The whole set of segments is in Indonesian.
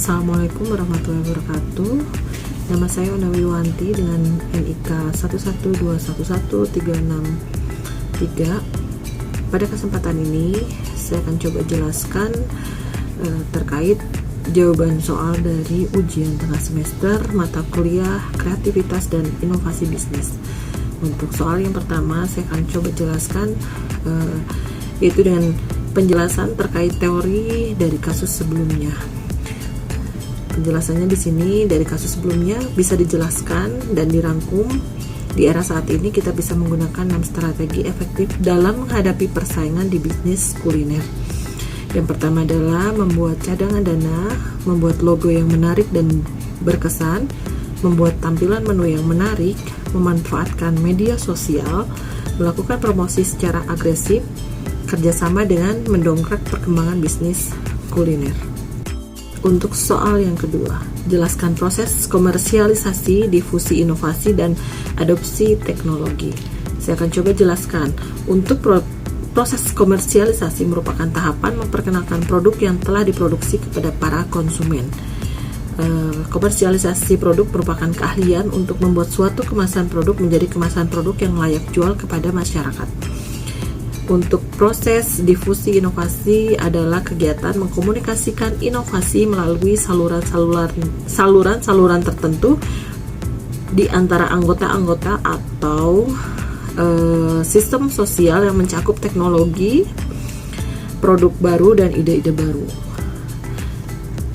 Assalamualaikum warahmatullahi wabarakatuh. Nama saya Ona Wiwanti dengan NIK 112113633. Pada kesempatan ini saya akan coba jelaskan terkait jawaban soal dari ujian tengah semester mata kuliah kreativitas dan inovasi bisnis. Untuk soal yang pertama saya akan coba jelaskan yaitu dengan penjelasan terkait teori dari kasus sebelumnya. Penjelasannya di sini dari kasus sebelumnya bisa dijelaskan dan dirangkum. Di era saat ini kita bisa menggunakan 6 strategi efektif dalam menghadapi persaingan di bisnis kuliner. Yang pertama adalah membuat cadangan dana, membuat logo yang menarik dan berkesan, membuat tampilan menu yang menarik, memanfaatkan media sosial, melakukan promosi secara agresif, kerjasama dengan mendongkrak perkembangan bisnis kuliner. Untuk soal yang kedua, jelaskan proses komersialisasi, difusi inovasi, dan adopsi teknologi. Saya akan coba jelaskan. Untuk proses komersialisasi merupakan tahapan memperkenalkan produk yang telah diproduksi kepada para konsumen. Komersialisasi produk merupakan keahlian untuk membuat suatu kemasan produk menjadi kemasan produk yang layak jual kepada masyarakat. Untuk proses difusi inovasi adalah kegiatan mengkomunikasikan inovasi melalui saluran-saluran tertentu di antara anggota-anggota atau sistem sosial yang mencakup teknologi, produk baru, dan ide-ide baru.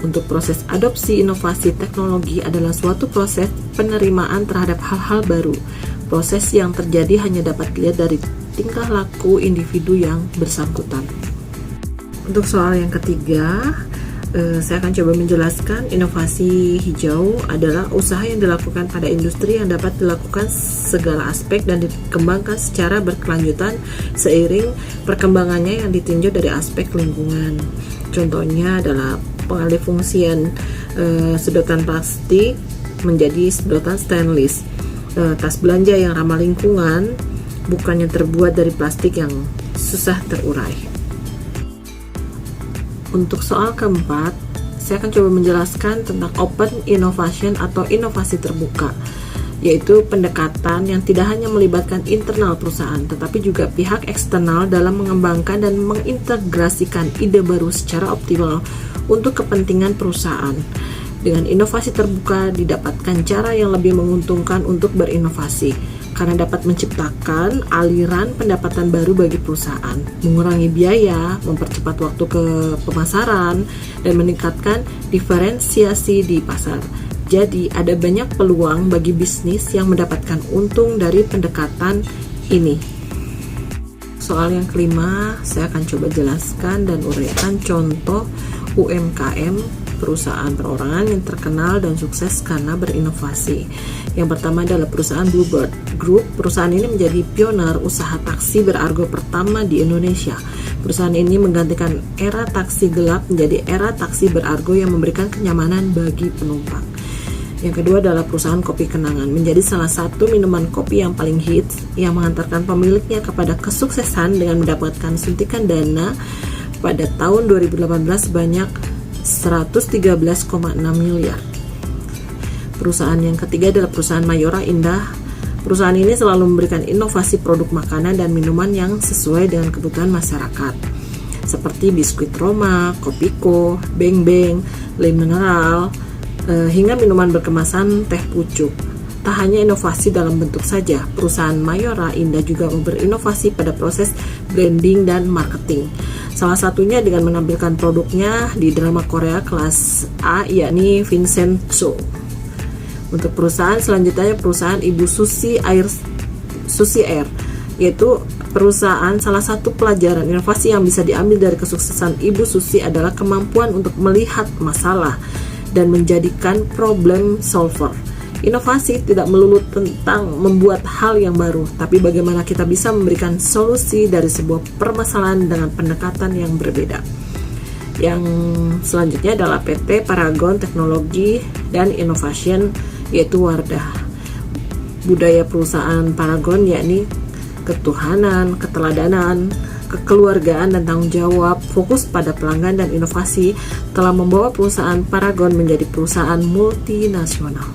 Untuk proses adopsi inovasi teknologi adalah suatu proses penerimaan terhadap hal-hal baru. Proses yang terjadi hanya dapat dilihat dari tingkah laku individu yang bersangkutan. Untuk soal yang ketiga, saya akan coba menjelaskan inovasi hijau adalah usaha yang dilakukan pada industri yang dapat dilakukan segala aspek dan dikembangkan secara berkelanjutan seiring perkembangannya yang ditinjau dari aspek lingkungan. Contohnya adalah pengalihfungsian sedotan plastik menjadi sedotan stainless, tas belanja yang ramah lingkungan, bukannya terbuat dari plastik yang susah terurai. Untuk soal keempat, saya akan coba menjelaskan tentang open innovation atau inovasi terbuka, yaitu pendekatan yang tidak hanya melibatkan internal perusahaan, tetapi juga pihak eksternal dalam mengembangkan dan mengintegrasikan ide baru secara optimal untuk kepentingan perusahaan. Dengan inovasi terbuka didapatkan cara yang lebih menguntungkan untuk berinovasi, karena dapat menciptakan aliran pendapatan baru bagi perusahaan, mengurangi biaya, mempercepat waktu ke pemasaran, dan meningkatkan diferensiasi di pasar. Jadi ada banyak peluang bagi bisnis yang mendapatkan untung dari pendekatan ini. Soal yang kelima, saya akan coba jelaskan dan uraikan contoh UMKM perusahaan perorangan yang terkenal dan sukses karena berinovasi. Yang pertama adalah perusahaan Bluebird Group. Perusahaan ini menjadi pioner usaha taksi berargo pertama di Indonesia. Perusahaan ini menggantikan era taksi gelap menjadi era taksi berargo yang memberikan kenyamanan bagi penumpang. Yang kedua adalah perusahaan kopi Kenangan, menjadi salah satu minuman kopi yang paling hits yang mengantarkan pemiliknya kepada kesuksesan dengan mendapatkan suntikan dana pada tahun 2018 sebanyak 113,6 miliar. Perusahaan yang ketiga adalah perusahaan Mayora Indah. Perusahaan ini selalu memberikan inovasi produk makanan dan minuman yang sesuai dengan kebutuhan masyarakat, seperti biskuit Roma, Kopiko, Beng Beng, Le Mineral, hingga minuman berkemasan teh pucuk. Tak hanya inovasi dalam bentuk saja, perusahaan Mayora Indah juga berinovasi pada proses branding dan marketing. Salah satunya dengan menampilkan produknya di drama Korea kelas A, yakni Vincenzo. Untuk perusahaan selanjutnya, perusahaan Ibu Susi Air, yaitu perusahaan salah satu pelajaran inovasi yang bisa diambil dari kesuksesan Ibu Susi adalah kemampuan untuk melihat masalah dan menjadikan problem solver. Inovasi tidak melulu tentang membuat hal yang baru, tapi bagaimana kita bisa memberikan solusi dari sebuah permasalahan dengan pendekatan yang berbeda. Yang selanjutnya adalah PT Paragon Teknologi dan Innovation, yaitu Wardah. Budaya perusahaan Paragon yakni ketuhanan, keteladanan, kekeluargaan dan tanggung jawab, fokus pada pelanggan dan inovasi telah membawa perusahaan Paragon menjadi perusahaan multinasional.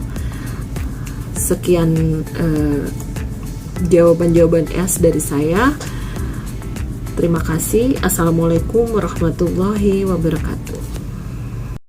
Sekian jawaban-jawaban S dari saya. Terima kasih. Assalamualaikum warahmatullahi wabarakatuh.